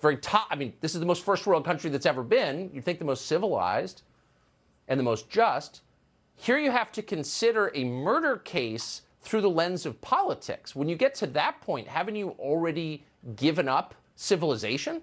very top. I mean, this is the most first world country that's ever been. You'd think the most civilized and the most just. Here you have to consider a murder case through the lens of politics. When you get to that point, haven't you already given up civilization?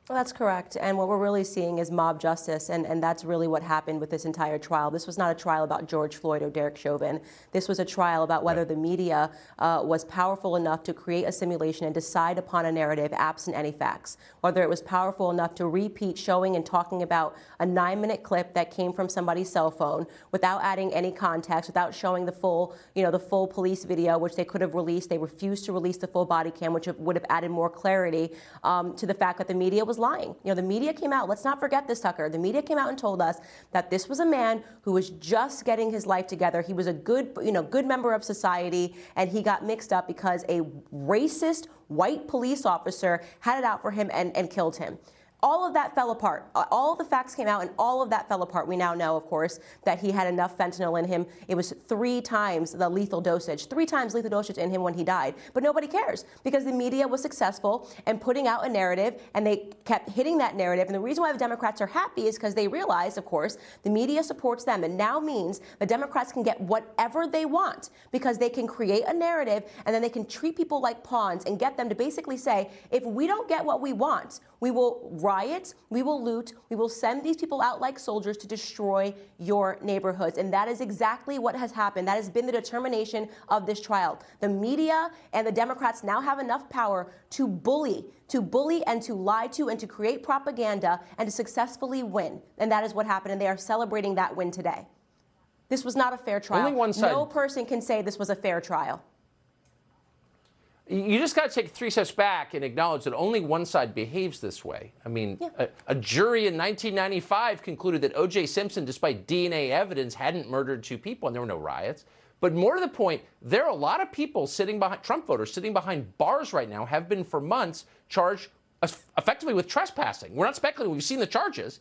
Well, that's correct. And what we're really seeing is mob justice. And that's really what happened with this entire trial. This was not a trial about George Floyd or Derek Chauvin. This was a trial about whether the media was powerful enough to create a simulation and decide upon a narrative absent any facts. Whether it was powerful enough to repeat showing and talking about a 9-minute clip that came from somebody's cell phone without adding any context, without showing the full, the full police video, which they could have released. They refused to release the full body cam, which would have added more clarity to the fact that the media was lying. The media came out. Let's not forget this, Tucker. The media came out and told us that this was a man who was just getting his life together. He was a good member of society, and he got mixed up because a racist white police officer had it out for him and killed him. All of that fell apart. All of the facts came out, and all of that fell apart. We now know, of course, that he had enough fentanyl in him. It was 3 times the lethal dosage, 3 times lethal dosage in him when he died. But nobody cares because the media was successful in putting out a narrative, and they kept hitting that narrative. And the reason why the Democrats are happy is because they realize, of course, the media supports them. And now means the Democrats can get whatever they want because they can create a narrative, and then they can treat people like pawns and get them to basically say, if we don't get what we want, we will riot, we will loot, we will send these people out like soldiers to destroy your neighborhoods. And that is exactly what has happened. That has been the determination of this trial. The media and the Democrats now have enough power to bully and to lie to and to create propaganda and to successfully win. And that is what happened. And they are celebrating that win today. This was not a fair trial. Only one side. No person can say this was a fair trial. You just got to take 3 steps back and acknowledge that only one side behaves this way. I mean, a jury in 1995 concluded that O.J. Simpson, despite DNA evidence, hadn't murdered 2 people, and there were no riots. But more to the point, there are a lot of people sitting behind, Trump voters sitting behind bars right now, have been for months, charged effectively with trespassing. We're not speculating. We've seen the charges.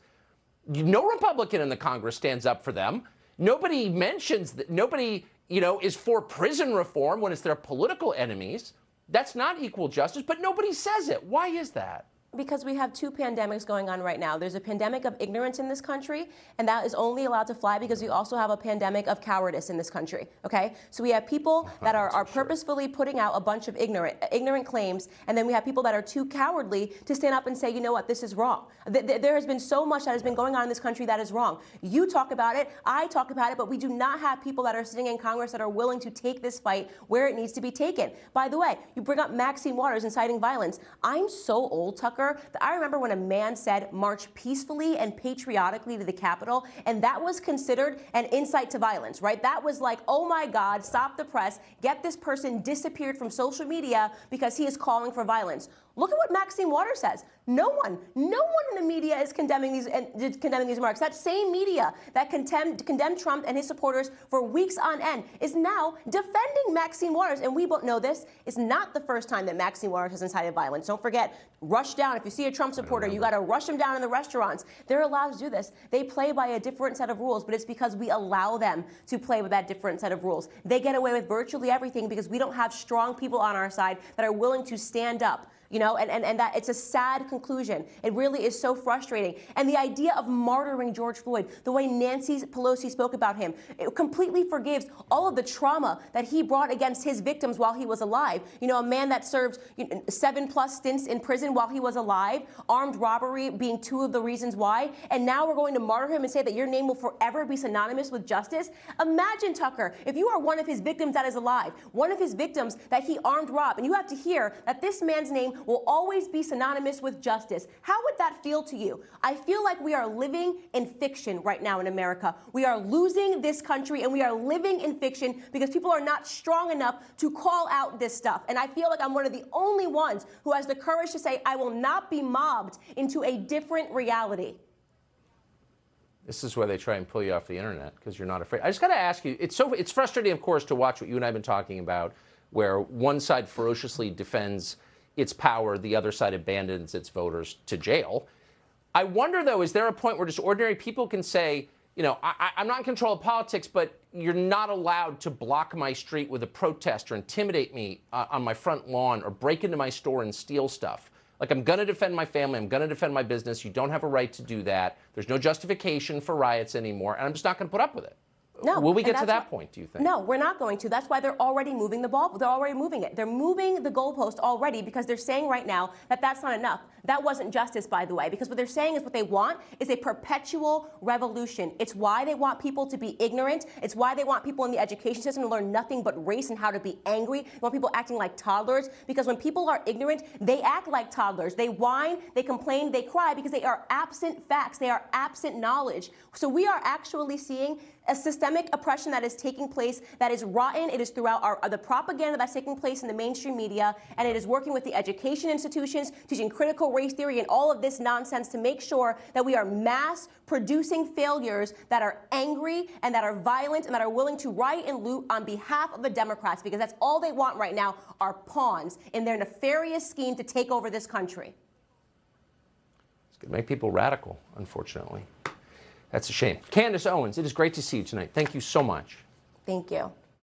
No Republican in the Congress stands up for them. Nobody mentions that. Nobody, is for prison reform when it's their political enemies. That's not equal justice, but nobody says it. Why is that? Because we have 2 pandemics going on right now. There's a pandemic of ignorance in this country, and that is only allowed to fly because we also have a pandemic of cowardice in this country, okay? So we have people that are purposefully putting out a bunch of ignorant claims, and then we have people that are too cowardly to stand up and say, you know what, this is wrong. There has been so much that has been going on in this country that is wrong. You talk about it, I talk about it, but we do not have people that are sitting in Congress that are willing to take this fight where it needs to be taken. By the way, you bring up Maxine Waters inciting violence. I'm so old, Tucker, that I remember when a man said, march peacefully and patriotically to the Capitol, and that was considered an incite to violence, right? That was like, oh my God, stop the press, get this person disappeared from social media because he is calling for violence. Look at what Maxine Waters says. No one in the media is condemning these remarks. That same media that condemned Trump and his supporters for weeks on end is now defending Maxine Waters. And we both know this is not the first time that Maxine Waters has incited violence. Don't forget, rush down. If you see a Trump supporter, you got to rush them down in the restaurants. They're allowed to do this. They play by a different set of rules, but it's because we allow them to play with that different set of rules. They get away with virtually everything because we don't have strong people on our side that are willing to stand up. And that it's a sad conclusion. It really is so frustrating. And the idea of martyring George Floyd, the way Nancy Pelosi spoke about him, it completely forgives all of the trauma that he brought against his victims while he was alive. A man that served 7+ stints in prison while he was alive, armed robbery being 2 of the reasons why. And now we're going to martyr him and say that your name will forever be synonymous with justice. Imagine, Tucker, if you are one of his victims that is alive, one of his victims that he armed robbed, and you have to hear that this man's name will always be synonymous with justice. How would that feel to you? I feel like we are living in fiction right now in America. We are losing this country, and we are living in fiction because people are not strong enough to call out this stuff. And I feel like I'm one of the only ones who has the courage to say, I will not be mobbed into a different reality. This is where they try and pull you off the internet because you're not afraid. I just got to ask you, it's frustrating, of course, to watch what you and I have been talking about, where one side ferociously defends its power, the other side abandons its voters to jail. I wonder, though, is there a point where just ordinary people can say, I'm not in control of politics, but you're not allowed to block my street with a protest or intimidate me on my front lawn or break into my store and steal stuff. Like, I'm going to defend my family. I'm going to defend my business. You don't have a right to do that. There's no justification for riots anymore, and I'm just not going to put up with it. No. Will we get to that point, do you think? No, we're not going to. That's why they're already moving the ball. They're already moving it. They're moving the goalpost already because they're saying right now that that's not enough. That wasn't justice, by the way, because what they're saying is what they want is a perpetual revolution. It's why they want people to be ignorant. It's why they want people in the education system to learn nothing but race and how to be angry. They want people acting like toddlers because when people are ignorant, they act like toddlers. They whine, they complain, they cry because they are absent facts. They are absent knowledge. So we are actually seeing a systemic oppression that is taking place that is rotten. It is throughout the propaganda that's taking place in the mainstream media, and it is working with the education institutions, teaching critical race theory and all of this nonsense to make sure that we are mass producing failures that are angry and that are violent and that are willing to riot and loot on behalf of the Democrats, because that's all they want right now are pawns in their nefarious scheme to take over this country. It's going to make people radical, unfortunately. That's a shame. Candace Owens, it is great to see you tonight. Thank you so much. Thank you.